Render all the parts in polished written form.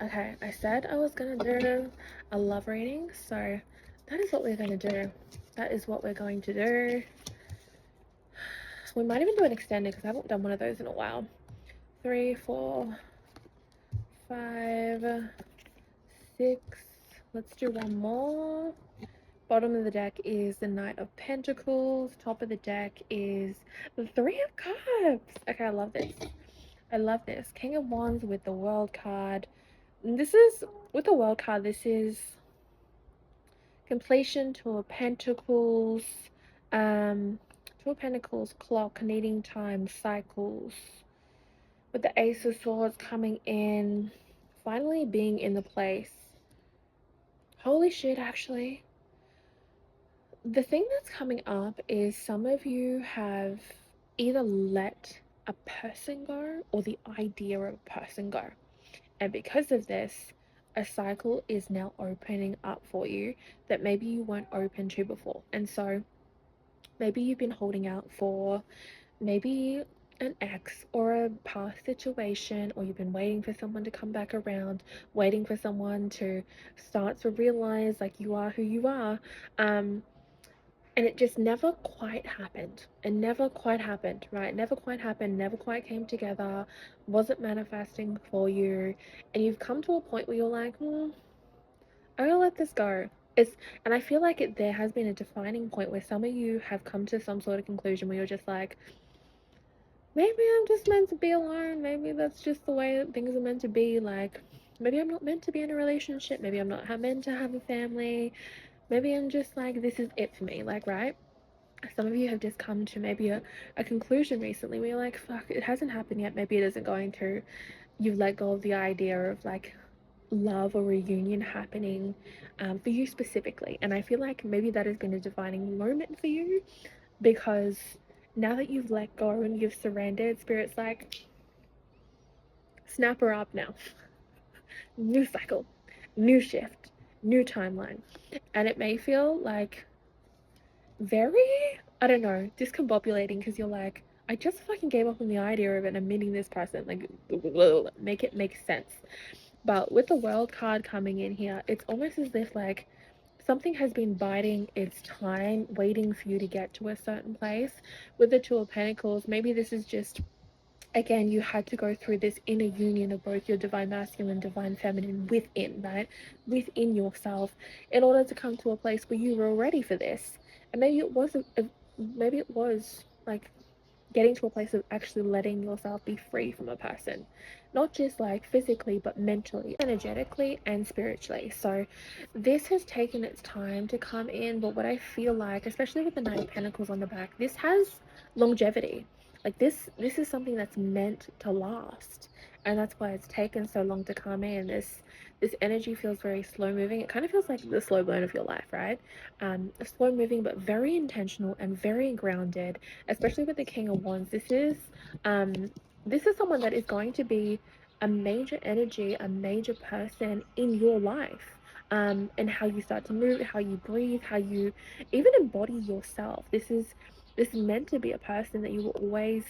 Okay, I said I was gonna do a love reading, so that is what we're gonna do. That is what we're going to do. We might even do an extended because I haven't done one of those in a while. 3, 4, 5, 6. Let's do one more. Bottom of the deck is the Knight of Pentacles. Top of the deck is the Three of Cups. Okay, I love this. I love this. King of Wands with the World card. This is, with the World card, this is completion, Two of Pentacles, Two of Pentacles, clock, needing time, cycles. With the Ace of Swords coming in, finally being in the place. Holy shit, actually. The thing that's coming up is some of you have either let a person go or the idea of a person go. And because of this, a cycle is now opening up for you that maybe you weren't open to before. And so maybe you've been holding out for maybe an ex or a past situation, or you've been waiting for someone to come back around, waiting for someone to start to realize like you are who you are. And it just never quite happened. It never quite happened, right? Never quite happened, never quite came together, wasn't manifesting for you. And you've come to a point where you're like, I'm gonna let this go. And I feel like there has been a defining point where some of you have come to some sort of conclusion where you're just like, maybe I'm just meant to be alone. Maybe that's just the way that things are meant to be. Like, maybe I'm not meant to be in a relationship. Maybe I'm not meant to have a family. Maybe I'm just like, this is it for me. Like, right? Some of you have just come to maybe a conclusion recently where you're like, fuck, it hasn't happened yet. Maybe it isn't going to. You've let go of the idea of like love or reunion happening for you specifically. And I feel like maybe that has been a defining moment for you because now that you've let go and you've surrendered, Spirit's like, snap her up now. New cycle, new shift, new timeline. And it may feel like very, I don't know, discombobulating because you're like, I just fucking gave up on the idea of it and meeting this person. Like, make it make sense. But with the World card coming in here, it's almost as if like something has been biding its time, waiting for you to get to a certain place. With the Two of Pentacles, maybe this is just, again, you had to go through this inner union of both your divine masculine, divine feminine within, right? Within yourself, in order to come to a place where you were ready for this. And maybe it was like getting to a place of actually letting yourself be free from a person, not just like physically but mentally, energetically, and spiritually. So this has taken its time to come in, but what I feel like, especially with the Knight of Pentacles on the back, this has longevity. Like this is something that's meant to last, and that's why it's taken so long to come in. This energy feels very slow moving. It kind of feels like the slow burn of your life, right? Slow moving but very intentional and very grounded, especially with the King of Wands. This is someone that is going to be a major energy, a major person in your life. And how you start to move, how you breathe, how you even embody yourself. This is meant to be a person that you will always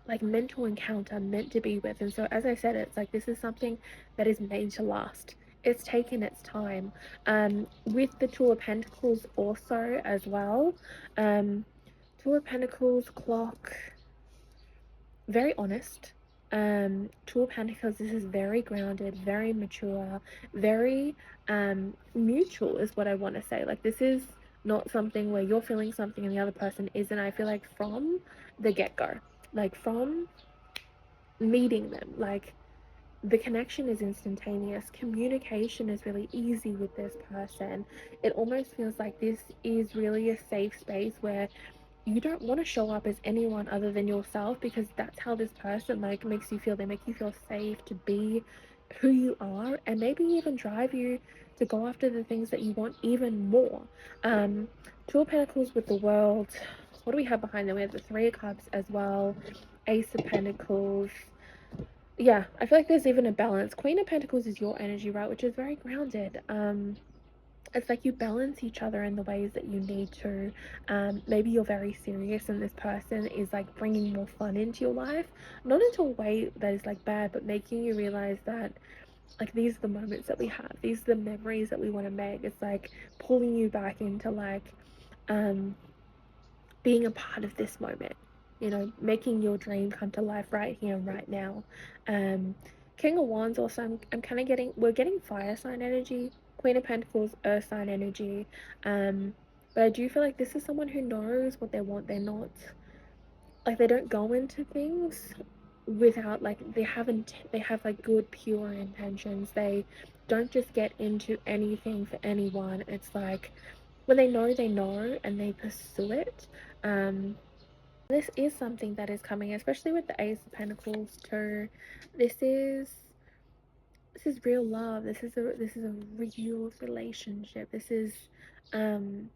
like meant to encounter, meant to be with. And so, as I said, it's like this is something that is made to last. It's taken its time. With the Two of Pentacles also as well. Two of Pentacles, clock, very honest. Two of Pentacles, this is very grounded, very mature, very mutual is what I want to say. Like this is not something where you're feeling something and the other person isn't. I feel like from the get-go, like from meeting them, like the connection is instantaneous. Communication is really easy with this person. It almost feels like this is really a safe space where you don't want to show up as anyone other than yourself, because that's how this person like makes you feel. They make you feel safe to be who you are, and maybe even drive you to go after the things that you want even more. Two of Pentacles with the World. What do we have behind them? We have the Three of Cups as well, Ace of Pentacles. Yeah, I feel like there's even a balance. Queen of Pentacles is your energy, right, which is very grounded. It's like you balance each other in the ways that you need to. Maybe you're very serious and this person is like bringing more fun into your life, not into a way that is like bad, but making you realize that like these are the moments that we have. These are the memories that we want to make. It's like pulling you back into like um being a part of this moment, you know, making your dream come to life right here and right now. um King of Wands also, I'm kind of getting, we're getting fire sign energy. Queen of Pentacles, earth sign energy. But I do feel like this is someone who knows what they want. They're not like, they don't go into things without like, they have like good pure intentions. They don't just get into anything for anyone. It's like when they know and they pursue it. This is something that is coming, especially with the Ace of Pentacles too. This is this is real love. This is a real relationship. Um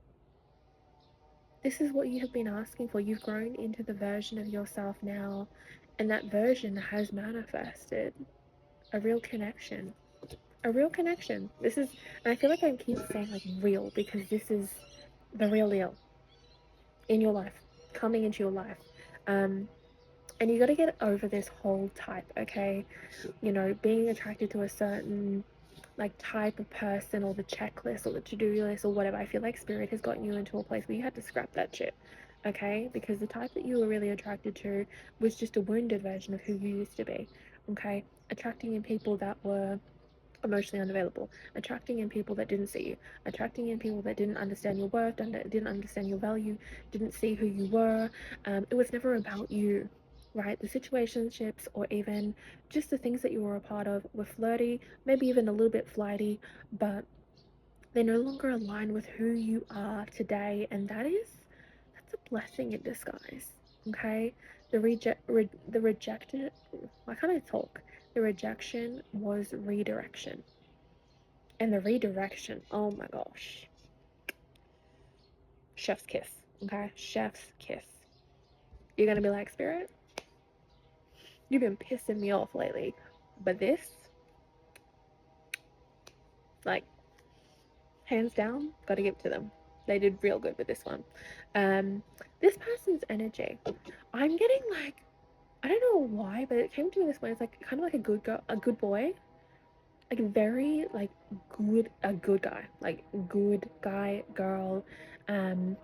this is what you have been asking for. You've grown into the version of yourself now, and that version has manifested a real connection. A real connection. This is, and I feel like I keep saying like real because this is the real deal in your life, coming into your life. And you got to get over this whole type, okay? You know, being attracted to a certain like type of person, or the checklist or the to-do list or whatever. I feel like spirit has gotten you into a place where you had to scrap that shit, okay? Because the type that you were really attracted to was just a wounded version of who you used to be, okay? Attracting in people that were emotionally unavailable, attracting in people that didn't see you, attracting in people that didn't understand your worth, didn't understand your value, didn't see who you were. It was never about you, right? The situationships, or even just the things that you were a part of, were flirty, maybe even a little bit flighty, but they no longer align with who you are today, and that's a blessing in disguise, okay? The rejected, why can't I talk? The rejection was redirection. And the redirection, oh my gosh. Chef's kiss, okay? Chef's kiss. You're gonna be like, Spirit, you've been pissing me off lately. But this, like, hands down, gotta give it to them. They did real good with this one. This person's energy, I'm getting like, I don't know why, but it came to me this way. It's like kind of like a good girl, a good boy, like very like good, a good guy, like good guy, girl. um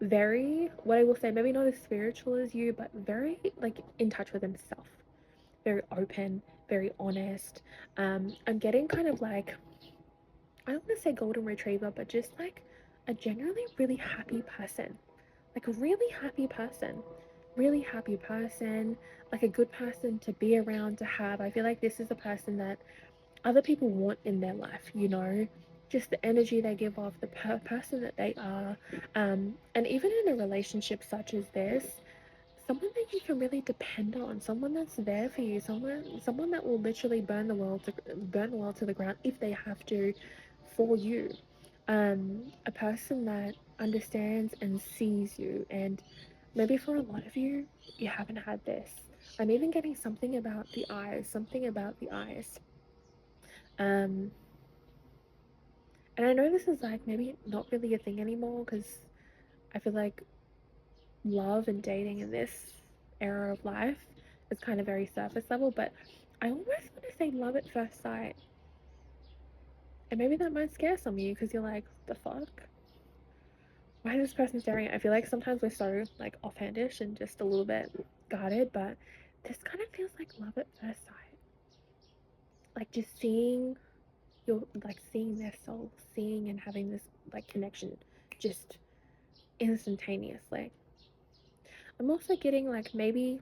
Very, what I will say, maybe not as spiritual as you, but very like in touch with himself, very open, very honest. I'm getting kind of like, I don't want to say golden retriever, but just like a generally really happy person, like a really happy person, really happy person, like a good person to be around, to have. I feel like this is a person that other people want in their life, you know, just the energy they give off, the person that they are. And even in a relationship such as this, someone that you can really depend on, someone that's there for you, someone that will literally burn the world to the ground if they have to, for you. A person that understands and sees you. And maybe for a lot of you, you haven't had this. I'm even getting something about the eyes. um and I know this is like maybe not really a thing anymore, because I feel like love and dating in this era of life is kind of very surface level, but I almost want to say love at first sight. And maybe that might scare some of you, because you're like, the fuck? Why is this person staring? I feel like sometimes we're so like offhandish and just a little bit guarded, but this kind of feels like love at first sight. Like just seeing their soul, seeing and having this like connection just instantaneously. I'm also getting like maybe,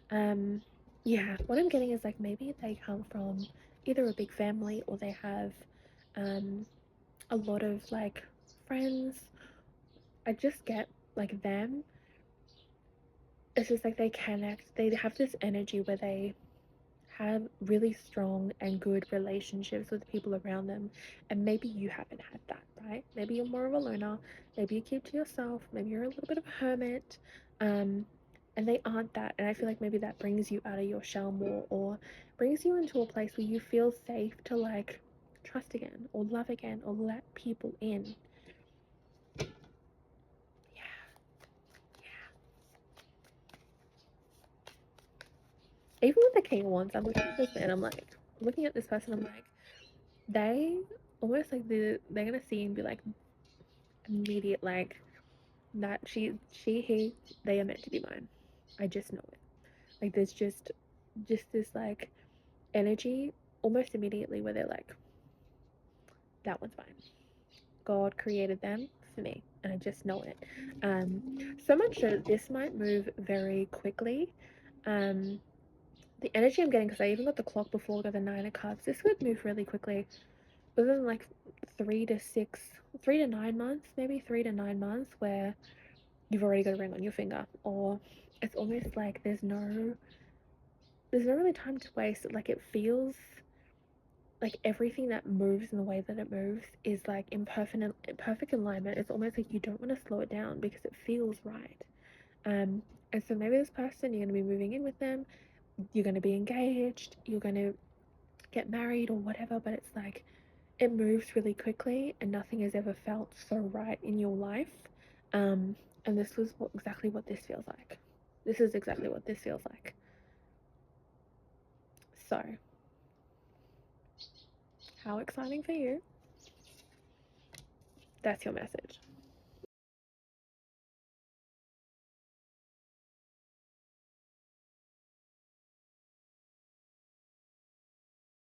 um, yeah, what I'm getting is like maybe they come from either a big family, or they have um, a lot of like friends. I just get like them. It's just like they connect, they have this energy where they have really strong and good relationships with the people around them. And maybe you haven't had that, right? Maybe you're more of a loner, maybe you keep to yourself, maybe you're a little bit of a hermit. um and they aren't that, and I feel like maybe that brings you out of your shell more, or brings you into a place where you feel safe to like trust again, or love again, or let people in. Yeah, yeah. Even with the king ones, I'm looking at this and I'm like, looking at this person, I'm like, they almost like they're gonna see and be like immediate, like that he, they are meant to be mine. I just know it. Like there's just this like energy almost immediately where they're like, that one's mine. God created them for me, and I just know it. So much so that this might move very quickly. The energy I'm getting, because I even got the clock before, got the nine of cups. This would move really quickly, within like 3 to 9 months, maybe 3 to 9 months, where you've already got a ring on your finger, or it's almost like there's no really time to waste. Like it feels like everything that moves in the way that it moves is like in perfect alignment. It's almost like you don't want to slow it down because it feels right. And so maybe this person, you're going to be moving in with them, you're going to be engaged, you're going to get married or whatever, but it's like it moves really quickly and nothing has ever felt so right in your life. Um, and this was exactly what this feels like. This is exactly what this feels like. So, how exciting for you? That's your message.